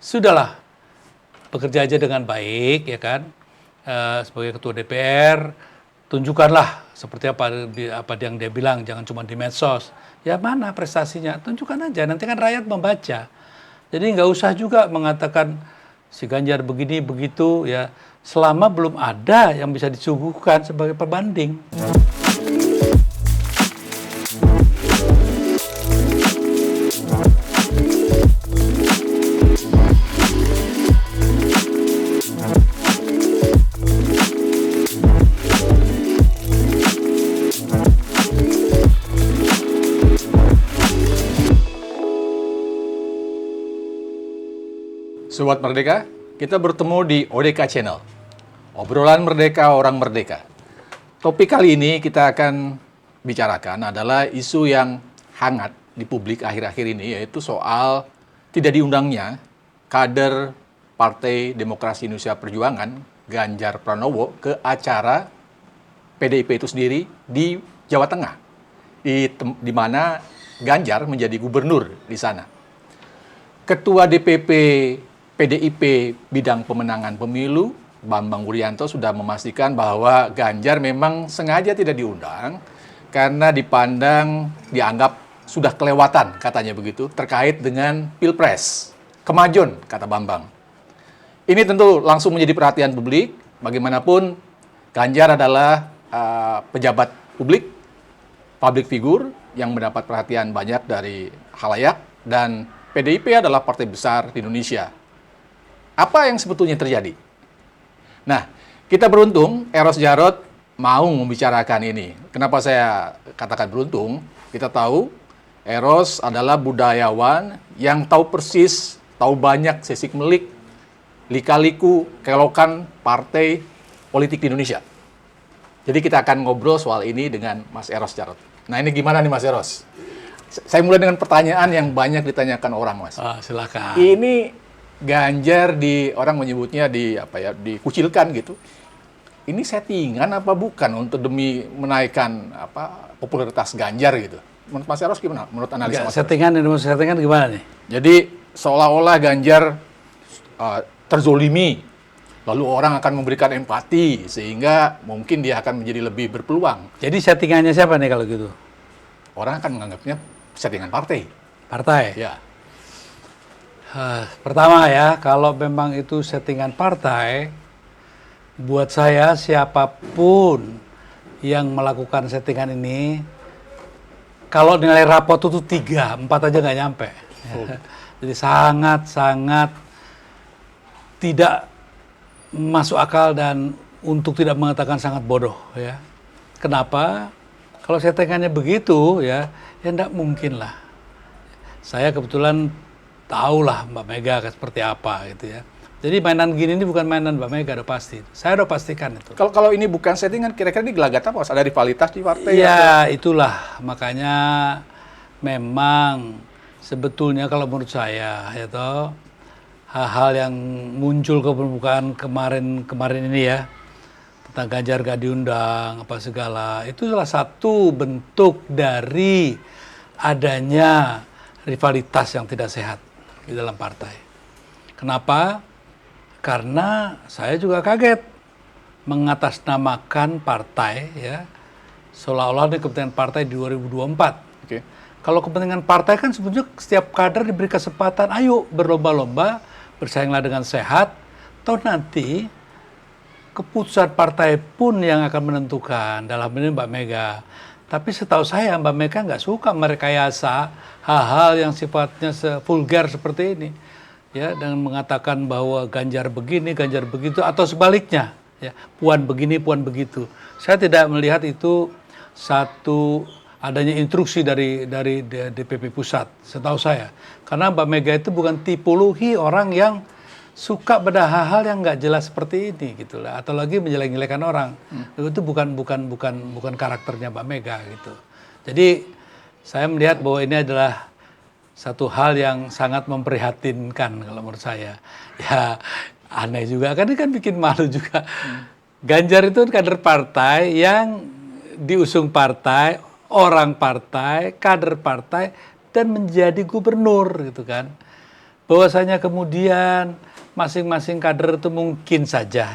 sudahlah, bekerja aja dengan baik, ya kan. Sebagai ketua DPR, tunjukkanlah seperti apa yang dia bilang, jangan cuma di medsos. Ya mana prestasinya, tunjukkan aja, nanti kan rakyat membaca. Jadi nggak usah juga mengatakan si Ganjar begini begitu, ya, selama belum ada yang bisa disuguhkan sebagai pembanding. Sobat Merdeka, kita bertemu di ODK Channel. Obrolan Merdeka Orang Merdeka. Topik kali ini kita akan bicarakan adalah isu yang hangat di publik akhir-akhir ini, yaitu soal tidak diundangnya kader Partai Demokrasi Indonesia Perjuangan, Ganjar Pranowo, ke acara PDIP itu sendiri di Jawa Tengah, di mana Ganjar menjadi gubernur di sana. Ketua DPP PDIP bidang pemenangan pemilu, Bambang Wuryanto, sudah memastikan bahwa Ganjar memang sengaja tidak diundang karena dianggap sudah kelewatan, katanya begitu, terkait dengan Pilpres. Kemajuan, kata Bambang. Ini tentu langsung menjadi perhatian publik. Bagaimanapun, Ganjar adalah pejabat publik, public figure yang mendapat perhatian banyak dari khalayak, dan PDIP adalah partai besar di Indonesia. Apa yang sebetulnya terjadi? Nah, kita beruntung Eros Djarot mau membicarakan ini. Kenapa saya katakan beruntung? Kita tahu Eros adalah budayawan yang tahu persis, tahu banyak sisik-melik, lika-liku, kelokan partai politik di Indonesia. Jadi kita akan ngobrol soal ini dengan Mas Eros Djarot. Nah, ini gimana nih Mas Eros? Saya mulai dengan pertanyaan yang banyak ditanyakan orang, Mas. Silakan. Ini Ganjar orang menyebutnya dikucilkan gitu. Ini settingan apa bukan untuk demi menaikkan popularitas Ganjar gitu? Menurut Mas Eros gimana? Menurut analisa Mas Eros? Settingan gimana nih? Jadi seolah-olah Ganjar terzolimi, lalu orang akan memberikan empati sehingga mungkin dia akan menjadi lebih berpeluang. Jadi settingannya siapa nih kalau gitu? Orang akan menganggapnya settingan partai. Partai? Ya. Pertama ya, kalau memang itu settingan partai, buat saya siapapun yang melakukan settingan ini, kalau nilai rapot itu 3, 4 aja nggak nyampe. Jadi sangat-sangat tidak masuk akal dan untuk tidak mengatakan sangat bodoh ya. Kenapa? Kalau settingannya begitu ya enggak mungkin lah. Saya kebetulan tahulah Mbak Mega seperti apa gitu ya. Jadi mainan gini ini bukan mainan Mbak Mega, udah pasti. Saya udah pastikan itu. Kalau ini bukan settingan, kira-kira ini gelagat apa? Ada rivalitas di partai? Ya, itulah. Makanya memang sebetulnya kalau menurut saya ya toh, hal-hal yang muncul ke permukaan kemarin ini ya, tentang Ganjar gak diundang apa segala, itu salah satu bentuk dari adanya rivalitas yang tidak sehat di dalam partai. Kenapa? Karena saya juga kaget mengatasnamakan partai ya, seolah-olah ini kepentingan partai di 2024. Oke. Kalau kepentingan partai kan sebetulnya setiap kader diberi kesempatan, ayo berlomba-lomba, bersainglah dengan sehat, toh nanti keputusan partai pun yang akan menentukan, dalam ini Mbak Mega. Tapi setahu saya Mbak Mega nggak suka merekayasa hal-hal yang sifatnya vulgar seperti ini, ya, dengan mengatakan bahwa Ganjar begini, Ganjar begitu, atau sebaliknya, ya, Puan begini, Puan begitu. Saya tidak melihat itu satu adanya instruksi dari DPP pusat, setahu saya. Karena Mbak Mega itu bukan tipologi orang yang suka pada hal-hal yang nggak jelas seperti ini gitu lah, atau lagi menjelek-jelekan orang. Itu bukan karakternya Mbak Mega gitu. Jadi saya melihat bahwa ini adalah satu hal yang sangat memprihatinkan kalau menurut saya. Ya aneh juga kan, ini kan bikin malu juga. Ganjar itu kader partai yang diusung partai, orang partai, kader partai, dan menjadi gubernur gitu kan. bahwasanya kemudian masing-masing kader itu mungkin saja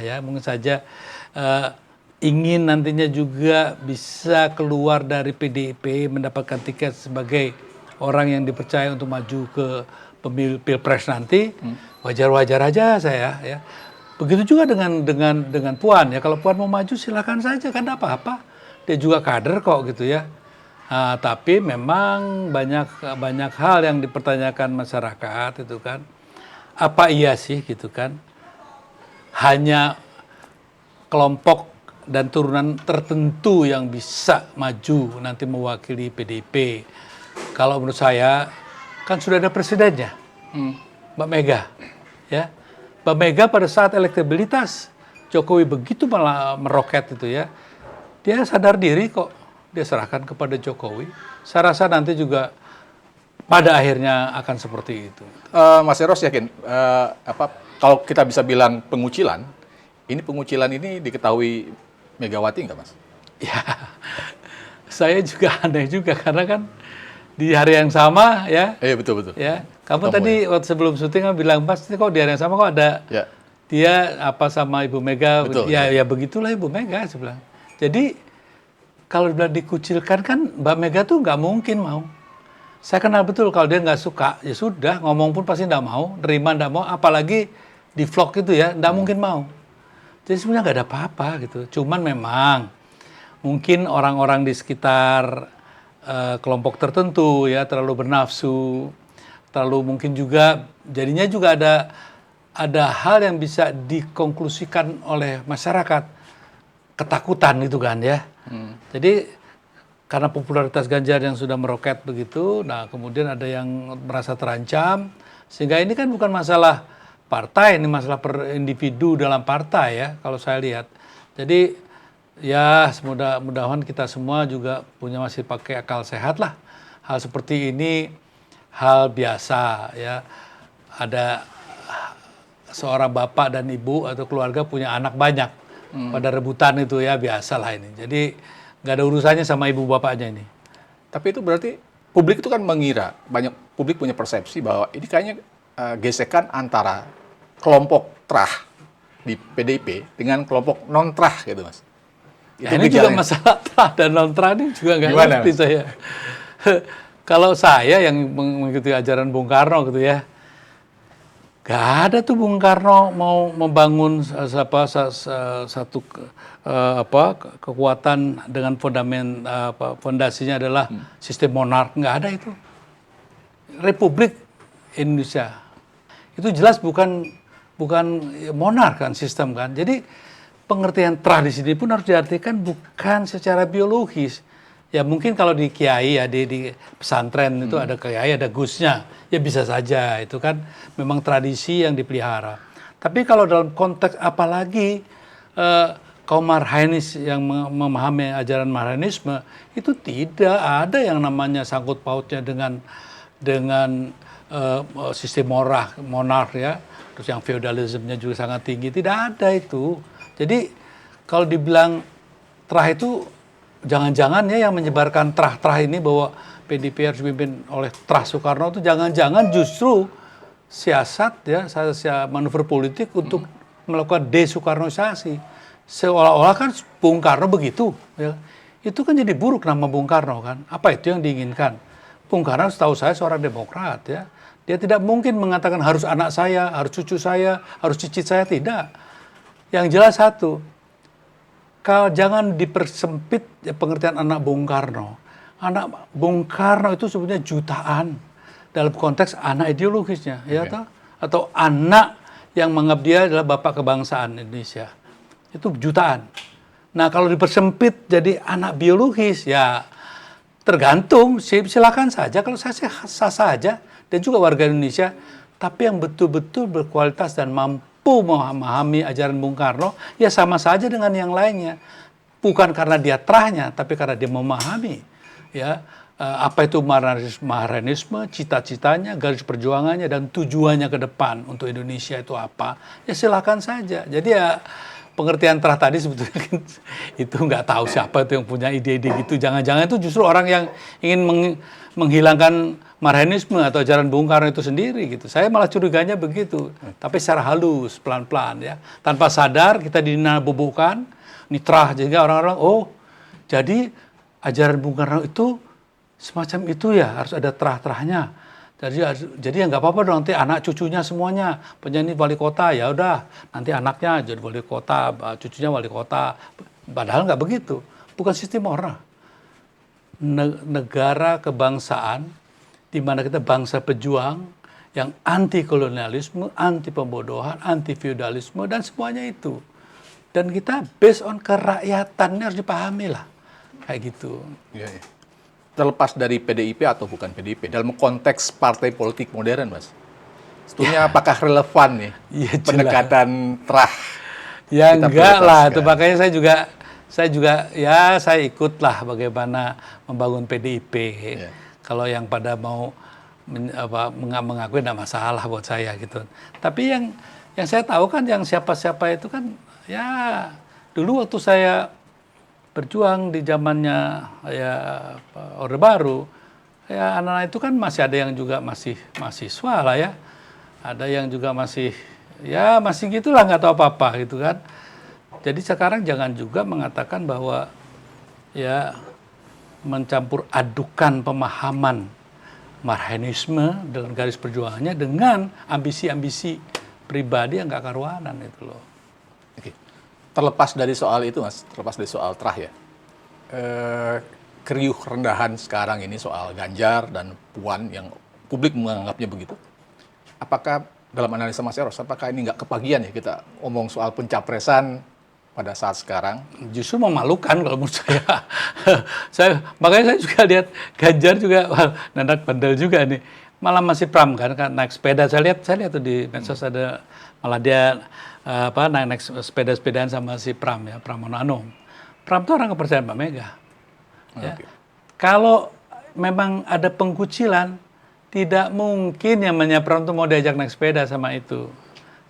ingin nantinya juga bisa keluar dari PDIP, mendapatkan tiket sebagai orang yang dipercaya untuk maju ke pilpres nanti, wajar-wajar aja saya ya. Begitu juga dengan Puan ya, kalau Puan mau maju silakan saja, kan tidak apa-apa, dia juga kader kok gitu ya. Nah, tapi memang banyak hal yang dipertanyakan masyarakat itu kan, apa iya sih gitu kan, hanya kelompok dan turunan tertentu yang bisa maju nanti mewakili PDIP. Kalau menurut saya kan sudah ada presidennya, Mbak Mega, ya. Mbak Mega pada saat elektabilitas Jokowi begitu malah meroket itu ya, dia sadar diri kok, dia serahkan kepada Jokowi. Saya rasa nanti juga pada akhirnya akan seperti itu. Mas Eros yakin kalau kita bisa bilang pengucilan ini diketahui Megawati nggak, Mas? Ya, saya juga aneh juga karena kan di hari yang sama ya. Betul. Ya, kamu tadi waktu sebelum syuting bilang, Mas, kok di hari yang sama kok ada dia sama Ibu Mega. Betul, ya begitulah Ibu Mega sebelah. Jadi kalau dibilang dikucilkan kan Mbak Mega tuh nggak mungkin mau. Saya kenal betul kalau dia nggak suka, ya sudah, ngomong pun pasti nggak mau, terima nggak mau, apalagi di vlog itu ya, nggak mungkin mau. Jadi sebenarnya nggak ada apa-apa gitu. Cuman memang mungkin orang-orang di sekitar kelompok tertentu ya terlalu bernafsu, terlalu mungkin juga jadinya juga ada hal yang bisa dikonklusikan oleh masyarakat, ketakutan gitu kan ya. Jadi karena popularitas Ganjar yang sudah meroket begitu, nah kemudian ada yang merasa terancam, sehingga ini kan bukan masalah partai, ini masalah per individu dalam partai ya, kalau saya lihat. Jadi ya mudah-mudahan kita semua juga masih pakai akal sehat lah. Hal seperti ini hal biasa ya. Ada seorang bapak dan ibu atau keluarga punya anak banyak, pada rebutan itu ya, biasalah ini. Jadi nggak ada urusannya sama ibu bapaknya ini. Tapi itu berarti publik itu kan mengira, publik punya persepsi bahwa ini kayaknya gesekan antara kelompok trah di PDIP dengan kelompok non trah gitu, Mas. Itu ini juga masalah trah dan non trah ini juga nggak ngerti saya. Kalau saya yang mengikuti ajaran Bung Karno gitu ya, nggak ada tuh Bung Karno mau membangun satu kekuatan dengan fondasinya adalah sistem monark, nggak ada itu. Republik Indonesia itu jelas bukan monark kan, sistem kan. Jadi pengertian trah di sini pun harus diartikan bukan secara biologis. Ya mungkin kalau di kiai ya di pesantren itu ada kiai, ada gusnya, ya bisa saja itu kan memang tradisi yang dipelihara. Tapi kalau dalam konteks apalagi kaum marhainis yang memahami ajaran marhainisme, itu tidak ada yang namanya sangkut pautnya dengan sistem monark ya, terus yang feudalismenya juga sangat tinggi, tidak ada itu. Jadi kalau dibilang trah itu jangan-jangan ya yang menyebarkan trah-trah ini bahwa PDIP harus dipimpin oleh trah Soekarno itu jangan-jangan justru siasat ya, manuver politik untuk melakukan desoekarnoisasi. Seolah-olah kan Bung Karno begitu ya. Itu kan jadi buruk nama Bung Karno kan. Apa itu yang diinginkan? Bung Karno setahu saya seorang demokrat ya. Dia tidak mungkin mengatakan harus anak saya, harus cucu saya, harus cicit saya, tidak. Yang jelas satu, kalau jangan dipersempit ya, pengertian anak Bung Karno. Anak Bung Karno itu sebenarnya jutaan dalam konteks anak ideologisnya, ya atau anak yang menganggap dia adalah bapak kebangsaan Indonesia. Itu jutaan. Nah kalau dipersempit jadi anak biologis ya tergantung, silakan saja. Kalau saya sah saja dan juga warga Indonesia, tapi yang betul-betul berkualitas dan mampu memahami ajaran Bung Karno, ya sama saja dengan yang lainnya. Bukan karena dia trahnya, tapi karena dia memahami ya apa itu marxisme, cita-citanya, garis perjuangannya dan tujuannya ke depan untuk Indonesia itu apa. Ya silakan saja. Jadi ya pengertian terah tadi sebetulnya kan itu nggak tahu siapa itu yang punya ide-ide gitu. Jangan-jangan itu justru orang yang ingin menghilangkan Marxisme atau ajaran Bung Karno itu sendiri gitu. Saya malah curiganya begitu. Tapi secara halus, pelan-pelan ya. Tanpa sadar kita dinabobokan, nitrah, sehingga orang-orang, oh jadi ajaran Bung Karno itu semacam itu ya, harus ada terah-terahnya. Jadi ya nggak apa-apa dong, nanti anak cucunya semuanya penyanyi wali kota, ya udah nanti anaknya jadi wali kota, cucunya wali kota. Padahal nggak begitu, bukan sistem orang. Negara kebangsaan di mana kita bangsa pejuang yang anti kolonialisme, anti pembodohan, anti feudalisme dan semuanya itu. Dan kita based on kerakyatannya harus dipahami lah, kayak gitu. Ya, ya. Terlepas dari PDIP atau bukan PDIP, dalam konteks partai politik modern, Mas, sebetulnya apakah relevan nih pendekatan terah? Ya enggak lah, itu makanya saya juga ya saya ikutlah bagaimana membangun PDIP. Ya. Kalau yang pada mau mengakui tidak masalah buat saya gitu. Tapi yang saya tahu kan yang siapa-siapa itu kan ya dulu waktu saya berjuang di zamannya ya Orde Baru, ya anak-anak itu kan masih ada yang juga masih mahasiswa lah ya, ada yang juga masih gitulah nggak tahu apa-apa gitu kan. Jadi sekarang jangan juga mengatakan bahwa ya mencampur adukan pemahaman Marxisme dalam garis perjuangannya dengan ambisi-ambisi pribadi yang nggak karuanan itu loh. Oke. Terlepas dari soal itu, Mas, terlepas dari soal terah ya, keriuh rendahan sekarang ini soal Ganjar dan Puan yang publik menganggapnya begitu. Apakah dalam analisa Mas Eros, apakah ini nggak kepagian ya kita ngomong soal pencapresan pada saat sekarang? Justru memalukan kalau menurut saya. Makanya saya juga lihat Ganjar juga nanak bandel juga nih. Malah masih Pram kan naik sepeda. Saya lihat tuh di medsos ada malah dia naik sepedaan sama si Pram ya, Pramono Anung. Pram tuh orang kepercayaan Mbak Mega. Ya. Okay. Kalau memang ada pengkucilan, tidak mungkin yang namanya Pram tuh mau diajak naik sepeda sama itu,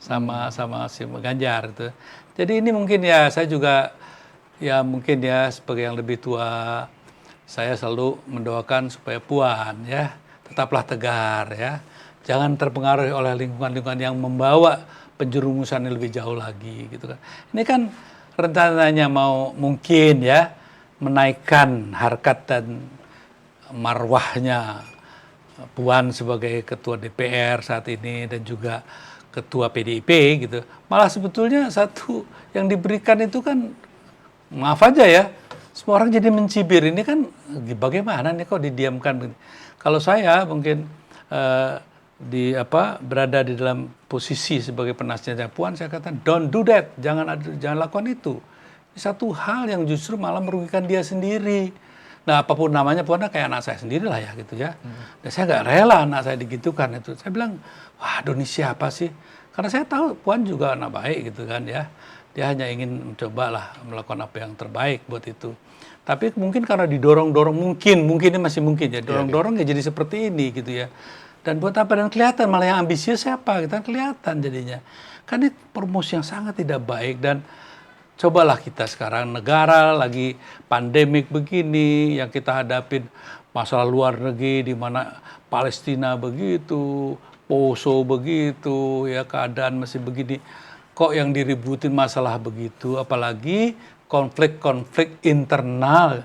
sama si Ganjar itu. Jadi ini mungkin ya saya juga ya mungkin ya sebagai yang lebih tua saya selalu mendoakan supaya Puan ya tetaplah tegar ya, jangan terpengaruh oleh lingkungan-lingkungan yang membawa penjerumusan yang lebih jauh lagi gitu kan. Ini kan rencananya mau mungkin ya menaikkan harkat dan marwahnya Puan sebagai ketua DPR saat ini dan juga ketua PDIP gitu. Malah sebetulnya satu yang diberikan itu kan maaf aja ya, semua orang jadi mencibir. Ini kan bagaimana nih kok didiamkan. Kalau saya mungkin berada di dalam posisi sebagai penasihatnya Puan, saya katakan don't do that, jangan lakukan itu. Ini satu hal yang justru malah merugikan dia sendiri. Nah apapun namanya Puan kayak anak saya sendiri lah ya gitu ya. Dan saya nggak rela anak saya digitukan itu. Saya bilang, waduh ini siapa sih? Karena saya tahu Puan juga anak baik gitu kan ya. Dia hanya ingin mencoba lah melakukan apa yang terbaik buat itu. Tapi mungkin karena didorong-dorong, mungkin ini masih mungkin ya, dorong-dorong ya jadi seperti ini gitu ya. Dan buat apa? Dan kelihatan malah yang ambisius siapa, kita kelihatan jadinya. Kan ini promosi yang sangat tidak baik. Dan cobalah kita sekarang negara lagi pandemik begini, yang kita hadapin masalah luar negeri di mana Palestina begitu, Poso begitu, ya keadaan masih begini. Kok yang diributin masalah begitu, apalagi konflik-konflik internal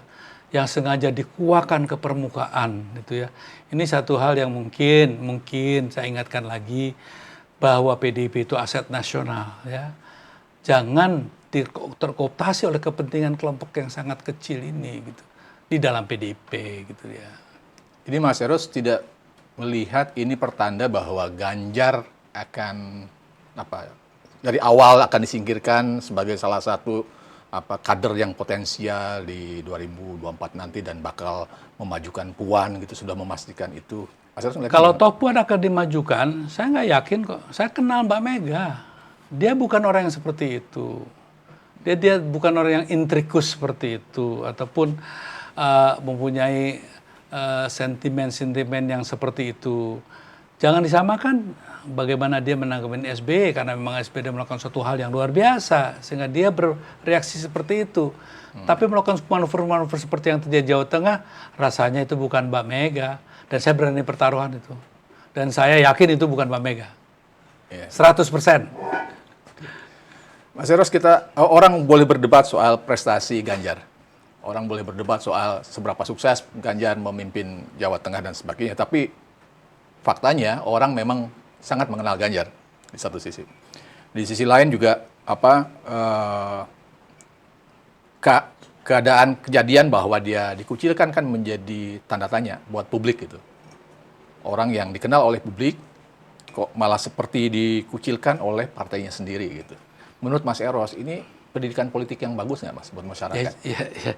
yang sengaja dikuakkan ke permukaan gitu ya. Ini satu hal yang mungkin saya ingatkan lagi bahwa PDIP itu aset nasional ya. Jangan terkooptasi oleh kepentingan kelompok yang sangat kecil ini gitu di dalam PDIP gitu ya. Ini Mas Eros tidak melihat ini pertanda bahwa Ganjar akan dari awal akan disingkirkan sebagai salah satu kader yang potensial di 2024 nanti dan bakal memajukan Puan gitu, sudah memastikan itu. Kalau toh Puan akan dimajukan, saya nggak yakin kok. Saya kenal Mbak Mega. Dia bukan orang yang seperti itu. Dia bukan orang yang intrikus seperti itu ataupun mempunyai sentimen-sentimen yang seperti itu. Jangan disamakan bagaimana dia menanggapi SBY, karena memang SBY melakukan suatu hal yang luar biasa sehingga dia bereaksi seperti itu. Tapi melakukan manuver-manuver seperti yang terjadi di Jawa Tengah, rasanya itu bukan Mbak Mega, dan saya berani pertaruhan itu. Dan saya yakin itu bukan Mbak Mega. 100%. Mas Eros, orang boleh berdebat soal prestasi Ganjar. Orang boleh berdebat soal seberapa sukses Ganjar memimpin Jawa Tengah dan sebagainya. Tapi faktanya orang memang sangat mengenal Ganjar di satu sisi. Di sisi lain juga keadaan kejadian bahwa dia dikucilkan kan menjadi tanda tanya buat publik gitu. Orang yang dikenal oleh publik kok malah seperti dikucilkan oleh partainya sendiri gitu. Menurut Mas Eros, ini pendidikan politik yang bagus nggak, Mas, buat masyarakat? Ya.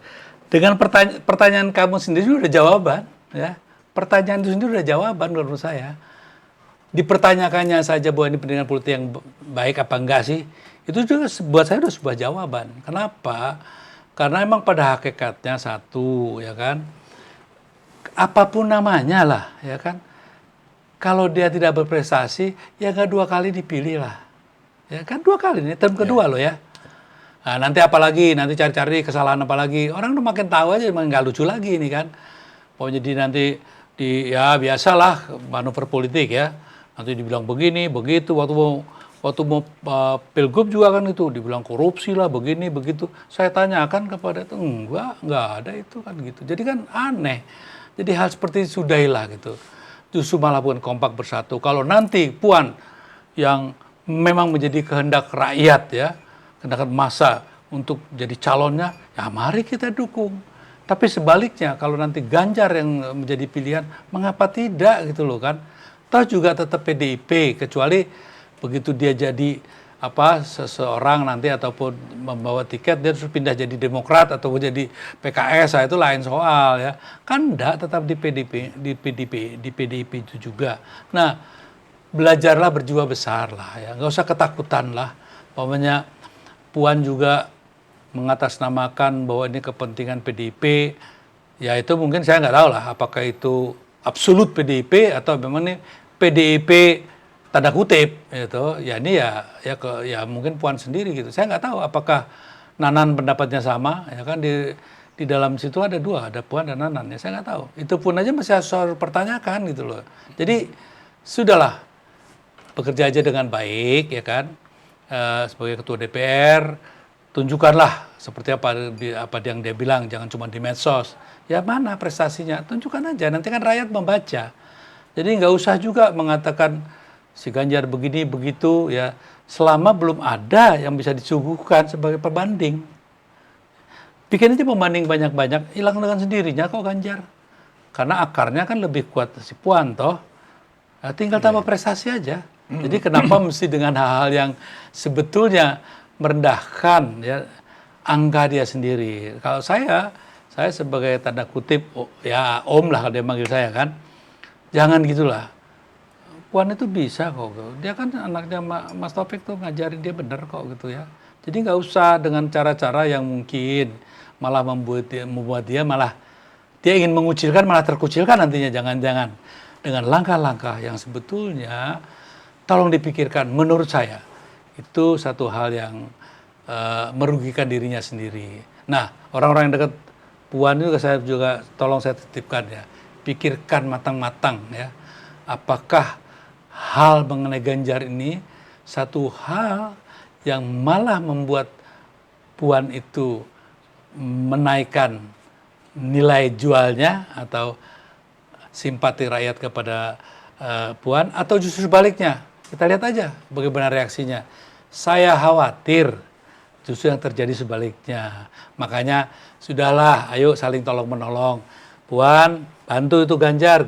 Dengan pertanyaan kamu sendiri udah jawaban, ya. Pertanyaan itu sendiri udah jawaban menurut saya. Dipertanyakannya saja bahwa ini pendidikan politik yang baik apa enggak sih, itu juga buat saya udah sebuah jawaban. Kenapa? Karena emang pada hakikatnya satu, ya kan, apapun namanya lah, ya kan, kalau dia tidak berprestasi, ya nggak 2 kali dipilih lah. Ya kan 2 kali, ini term kedua loh ya. Nah, nanti apalagi, nanti cari-cari kesalahan apa lagi. Orang udah makin tahu aja, emang nggak lucu lagi ini kan. Oh jadi nanti ya biasalah manuver politik ya. Nanti dibilang begini, begitu. Waktu mau pilgub juga kan itu dibilang korupsi lah, begini, begitu. Saya tanyakan kepada itu, enggak ada itu kan gitu. Jadi kan aneh. Jadi hal seperti itu sudahilah gitu. Justru malah bukan kompak bersatu. Kalau nanti Puan yang memang menjadi kehendak rakyat ya, kehendak massa untuk jadi calonnya, ya mari kita dukung. Tapi sebaliknya kalau nanti Ganjar yang menjadi pilihan, mengapa tidak gitu loh kan? Toh juga tetap PDIP, kecuali begitu dia jadi seseorang nanti ataupun membawa tiket dia terus pindah jadi Demokrat atau jadi PKS, itu lain soal ya. Kan enggak, tetap di PDIP itu juga. Nah, belajarlah berjiwa besar lah ya, nggak usah ketakutan lah. Pokoknya Puan juga mengatasnamakan bahwa ini kepentingan PDIP, ya itu mungkin saya nggak tahu lah apakah itu absolut PDIP atau memang ini PDIP tanda kutip gitu. Ya ini ya mungkin Puan sendiri gitu. Saya nggak tahu apakah Nanan pendapatnya sama ya kan, di dalam situ ada 2, ada Puan dan Nanan ya, saya nggak tahu. Itu pun aja masih harus pertanyakan gitu loh. Jadi sudahlah, bekerja aja dengan baik ya kan, sebagai ketua DPR tunjukkanlah seperti apa yang dia bilang, jangan cuma di medsos. Ya mana prestasinya, tunjukkan aja, nanti kan rakyat membaca. Jadi nggak usah juga mengatakan si Ganjar begini begitu ya, selama belum ada yang bisa disuguhkan sebagai pembanding. Bikin aja pembanding banyak-banyak, hilang dengan sendirinya kok Ganjar. Karena akarnya kan lebih kuat si Puan toh. Nah, tinggal tambah prestasi aja. Jadi kenapa mesti dengan hal-hal yang sebetulnya merendahkan ya angka dia sendiri. Kalau saya sebagai tanda kutip ya om lah kalau dia manggil saya kan, jangan gitulah. Puan itu bisa kok. Dia kan anaknya Mas Taufik tuh ngajarin dia bener kok gitu ya. Jadi nggak usah dengan cara-cara yang mungkin malah membuat dia malah dia ingin mengucilkan malah terkucilkan nantinya, jangan-jangan. Dengan langkah-langkah yang sebetulnya tolong dipikirkan, menurut saya itu satu hal yang merugikan dirinya sendiri. Nah, orang-orang yang dekat Puan itu tolong saya titipkan ya, pikirkan matang-matang ya, apakah hal mengenai Ganjar ini satu hal yang malah membuat Puan itu menaikkan nilai jualnya atau simpati rakyat kepada Puan, atau justru sebaliknya. Kita lihat aja bagaimana reaksinya. Saya khawatir justru yang terjadi sebaliknya. Makanya sudahlah, ayo saling tolong menolong. Puan, bantu itu Ganjar,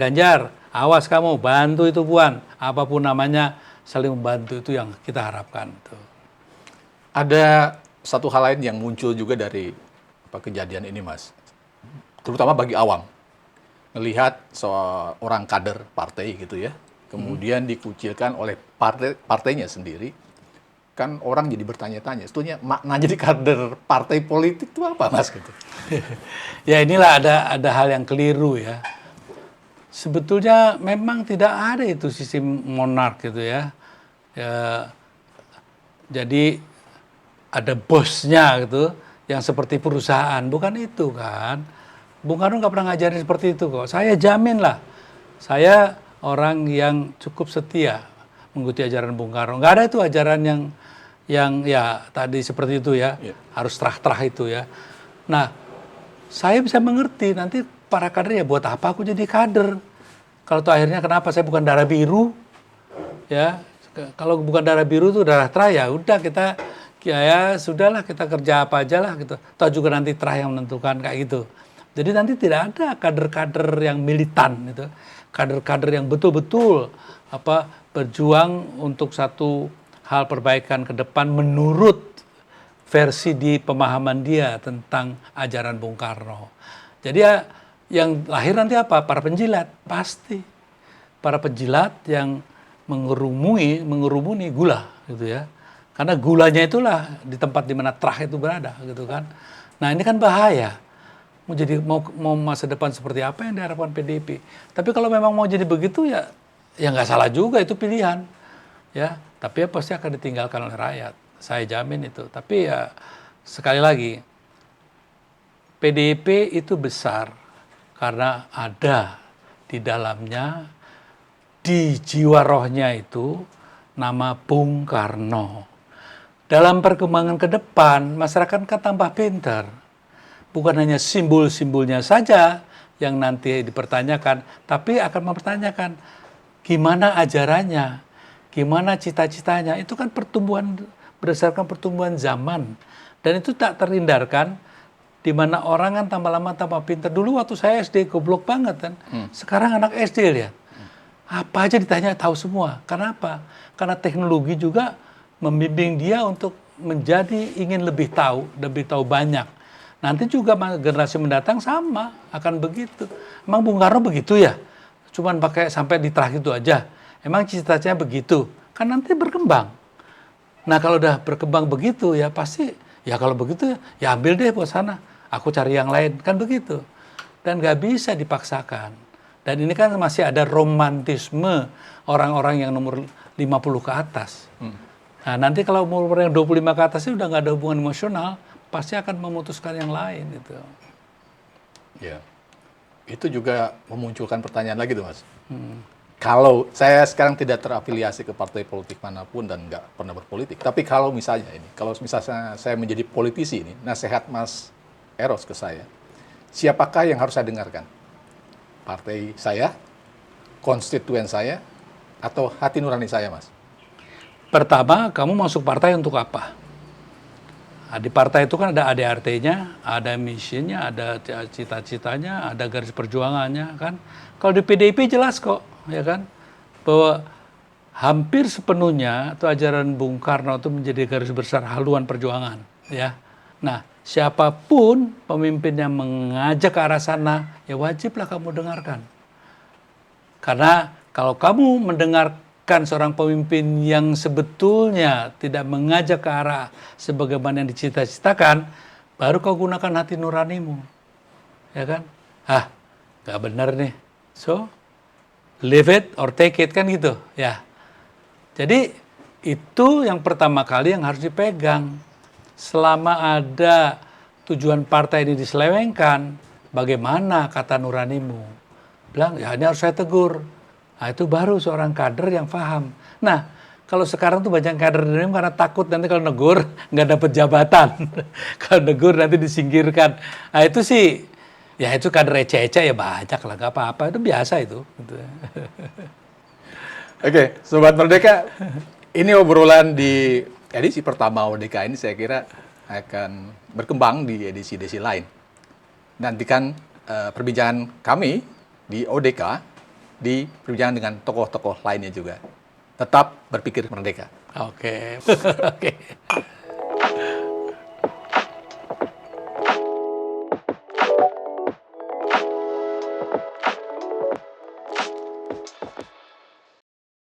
awas kamu, bantu itu Puan. Apapun namanya, saling membantu, itu yang kita harapkan. Ada satu hal lain yang muncul juga dari kejadian ini, Mas. Terutama bagi awam. Melihat seorang kader partai gitu ya, kemudian dikucilkan oleh partainya sendiri, kan orang jadi bertanya-tanya, sebetulnya makna jadi kader partai politik itu apa, Mas? Gitu. Ya inilah ada hal yang keliru ya. sebetulnya memang tidak ada itu sistem monark gitu ya. Ya, jadi ada bosnya gitu, yang seperti perusahaan, bukan itu kan. Bung Karno nggak pernah ngajarin seperti itu kok. Saya jamin lah, saya orang yang cukup setia mengikuti ajaran Bung Karno. Nggak ada itu ajaran yang ya tadi seperti itu ya, harus terah-terah itu ya. Nah, saya bisa mengerti nanti para kader ya buat apa aku jadi kader. Kalau tuh akhirnya kenapa saya bukan darah biru, ya kalau bukan darah biru tuh darah terah ya udah kita ya sudahlah kita kerja apa aja lah gitu. Toh juga nanti terah yang menentukan kayak gitu. Jadi nanti tidak ada kader-kader yang militan gitu. Kader-kader yang betul-betul berjuang untuk satu hal perbaikan ke depan menurut versi di pemahaman dia tentang ajaran Bung Karno. Jadi ya yang lahir nanti apa? Para penjilat pasti. Para penjilat yang mengerumuni gula gitu ya. Karena gulanya itulah di tempat di mana terah itu berada gitu kan. Nah, ini kan bahaya. Mau masa depan seperti apa yang diharapkan PDIP. Tapi kalau memang mau jadi begitu ya nggak salah juga, itu pilihan. Ya, tapi ya pasti akan ditinggalkan oleh rakyat. Saya jamin itu. Tapi ya sekali lagi PDIP itu besar karena ada di dalamnya, di jiwa rohnya itu nama Bung Karno. Dalam perkembangan ke depan, masyarakat kan tambah pintar. Bukan hanya simbol-simbolnya saja yang nanti dipertanyakan, tapi akan mempertanyakan gimana ajarannya, gimana cita-citanya. Itu kan pertumbuhan berdasarkan pertumbuhan zaman. Dan itu tak terhindarkan, di mana orang kan tambah lama tambah pintar. Dulu waktu saya SD goblok banget kan. Sekarang anak SD lihat. Apa aja ditanya tahu semua. Karena apa? Karena teknologi juga membimbing dia untuk menjadi ingin lebih tahu banyak. Nanti juga generasi mendatang sama akan begitu. Emang Bung Karno begitu ya? Cuman pakai sampai di terah gitu aja. Emang cita-citanya begitu? Kan nanti berkembang. Nah, kalau udah berkembang begitu ya pasti ya kalau begitu ya ambil deh buat sana. Aku cari yang lain, kan begitu. Dan nggak bisa dipaksakan. Dan ini kan masih ada romantisme orang-orang yang nomor 50 ke atas. Nah, nanti kalau umur yang 25 ke atasnya udah nggak ada hubungan emosional, pasti akan memutuskan yang lain itu. Ya, itu juga memunculkan pertanyaan lagi tuh Mas. Kalau saya sekarang tidak terafiliasi ke partai politik manapun dan nggak pernah berpolitik, tapi kalau misalnya saya menjadi politisi ini, nasihat Mas Eros ke saya, siapakah yang harus saya dengarkan? Partai saya, konstituen saya, atau hati nurani saya, Mas? Pertama, kamu masuk partai untuk apa? Nah, di partai itu kan ada ADRT-nya, ada misinya, ada cita-citanya, ada garis perjuangannya kan. Kalau di PDIP jelas kok, ya kan, bahwa hampir sepenuhnya itu ajaran Bung Karno itu menjadi garis besar haluan perjuangan, ya. Nah, siapapun pemimpin yang mengajak ke arah sana, ya wajiblah kamu dengarkan. Karena kalau kamu mendengarkan seorang pemimpin yang sebetulnya tidak mengajak ke arah sebagaimana yang dicita-citakan, baru kau gunakan hati nuranimu. Ya kan? Gak benar nih. So, leave it or take it, kan gitu. Ya. Jadi, itu yang pertama kali yang harus dipegang. Selama ada tujuan partai ini diselewengkan, bagaimana kata nuranimu? Bilang, ya ini harus saya tegur. Nah, itu baru seorang kader yang paham. Nah, kalau sekarang tuh banyak kader karena takut nanti kalau negur nggak dapat jabatan. Kalau negur nanti disingkirkan. Nah, itu sih, ya itu kader ecek-ecek ya banyak lah, nggak apa-apa. Itu biasa itu. Oke, Sobat Merdeka, ini obrolan di edisi pertama ODK ini saya kira akan berkembang di edisi-edisi lain. Nantikan perbincangan kami di ODK, di perbincangan dengan tokoh-tokoh lainnya juga. Tetap berpikir merdeka. Oke.